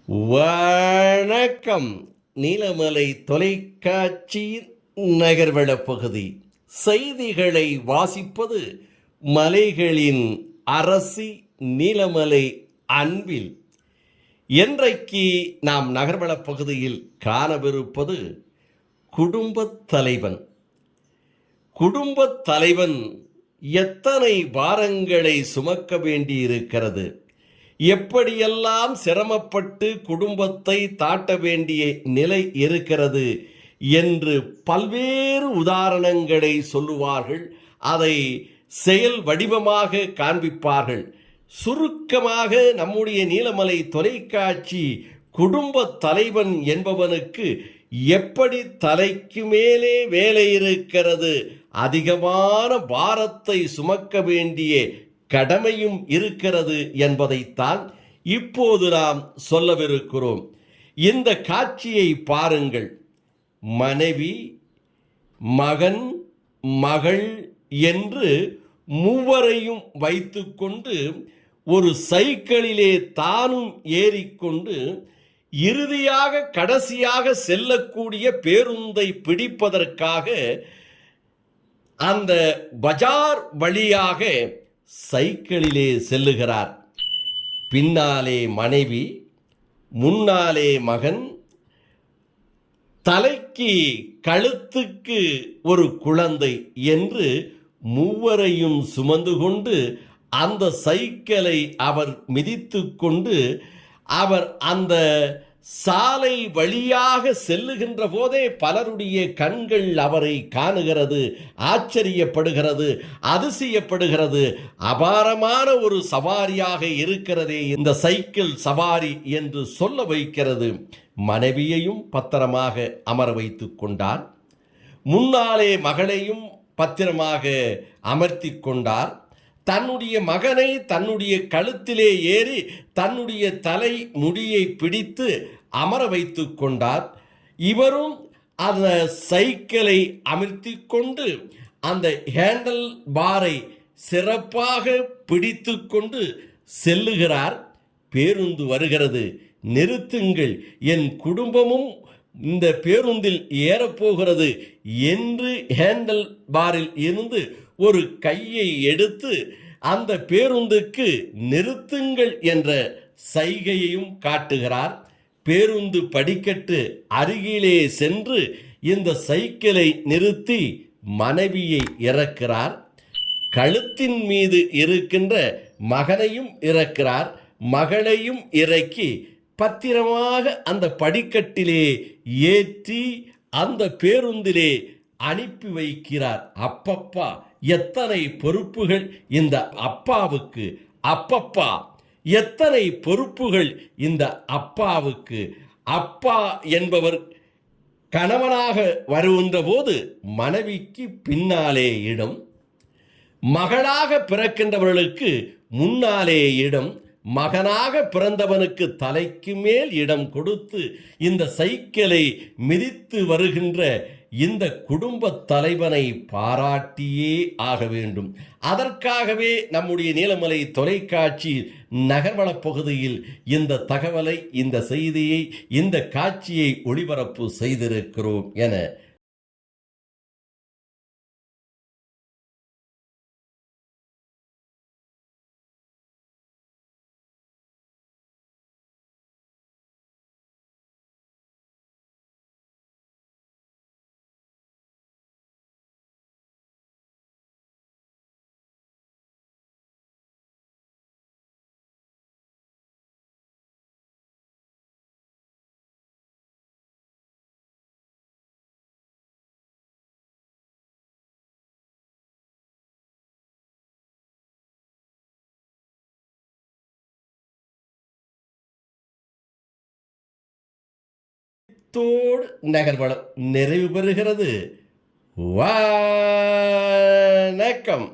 வணக்கம். நீலமலை தொலைக்காட்சியின் நகர்வள பகுதி செய்திகளை வாசிப்பது மலைகளின் அரசி நீலமலை அன்பில். இன்றைக்கு நாம் நகர்வள பகுதியில் காணவிருப்பது குடும்பத் தலைவன். குடும்பத் தலைவன் எத்தனை பாரங்களை சுமக்க வேண்டியிருக்கிறது, எப்படியெல்லாம் சிரமப்பட்டு குடும்பத்தை தாட்ட வேண்டிய நிலை இருக்கிறது என்று பல்வேறு உதாரணங்களை சொல்லுவார்கள். அதை செயல் வடிவமாக காண்பிப்பார்கள். சுருக்கமாக நம்முடைய நீலமலை தொலைக்காட்சி குடும்ப தலைவன் என்பவனுக்கு எப்படி தலைக்கு மேலே வேலை இருக்கிறது, அதிகமான பாரத்தை சுமக்க வேண்டிய கடமையும் இருக்கிறது என்பதைத்தான் இப்போது நாம் சொல்லவிருக்கிறோம். இந்த காட்சியை பாருங்கள். மனைவி, மகன், மகள் என்று மூவரையும் வைத்துக்கொண்டு ஒரு சைக்கிளிலே தானும் ஏறிக்கொண்டு இறுதியாக கடைசியாக செல்லக்கூடிய பேருந்தை பிடிப்பதற்காக அந்த பஜார் வழியாக சைக்கிளிலே செல்லுகிறார். பின்னாலே மனைவி, முன்னாலே மகன், தலைக்கு கழுத்துக்கு ஒரு குழந்தை என்று மூவரையும் சுமந்து கொண்டு அந்த சைக்கிளை அவர் மிதித்து கொண்டு அவர் அந்த சாலை வழியாக செல்லுகின்ற போதே பலருடைய கண்கள் அவரை காணுகிறது, ஆச்சரியப்படுகிறது, அதிசயப்படுகிறது. அபாரமான ஒரு சவாரியாக இருக்கிறதே இந்த சைக்கிள் சவாரி என்று சொல்ல வைக்கிறது. மனைவியையும் பத்திரமாக அமர வைத்து கொண்டார். முன்னாலே மகளையும் பத்திரமாக அமர்த்தி கொண்டார். தன்னுடைய மகனை தன்னுடைய கழுத்திலே ஏறி தன்னுடைய தலை முடியை பிடித்து அமர வைத்து கொண்டார். இவரும் அந்த சைக்கிளை அமர்த்தி கொண்டு அந்த ஹேண்டல் பாரை சிறப்பாக பிடித்து கொண்டு செல்லுகிறார். பேருந்து வருகிறது. நிறுத்துங்கள், என் குடும்பமும் இந்த பேருந்தில் ஏறப்போகிறது என்று ஹேண்டல் பாரில் இருந்து ஒரு கையை எடுத்து அந்த பேருந்துக்கு நிறுத்துங்கள் என்ற சைகையையும் காட்டுகிறார். பேருந்து படிக்கட்டு அருகிலே சென்று இந்த சைக்கிளை நிறுத்தி மனைவியை இறக்கிறார். கழுத்தின் மீது இருக்கின்ற மகனையும் இறக்கிறார். மகளையும் இறக்கி பத்திரமாக அந்த படிக்கட்டிலே ஏற்றி அந்த பேருந்திலே அனுப்பி வைக்கிறார். அப்பப்பா, எத்தனை பொறுப்புகள் இந்த அப்பாவுக்கு! அப்பப்பா, எத்தனை பொறுப்புகள் இந்த அப்பாவுக்கு! அப்பா என்பவர் கணவனாக வருகின்ற போது மனைவிக்கு பின்னாலே இடம், மகளாக பிறக்கின்றவர்களுக்கு முன்னாலே இடம், மகனாக பிறந்தவனுக்கு தலைக்கு மேல் இடம் கொடுத்து இந்த சைக்கிளை மிதித்து வருகின்ற இந்த குடும்ப தலைவனை பாராட்டியே ஆக வேண்டும். அதற்காகவே நம்முடைய நீலமலை தொலைக்காட்சி நகர்வள பகுதியில் இந்த தகவலை, இந்த செய்தியை, இந்த காட்சியை ஒளிபரப்பு செய்திருக்கிறோம் என தோடு நகர்வளம் நிறைவு பெறுகிறது. வணக்கம்.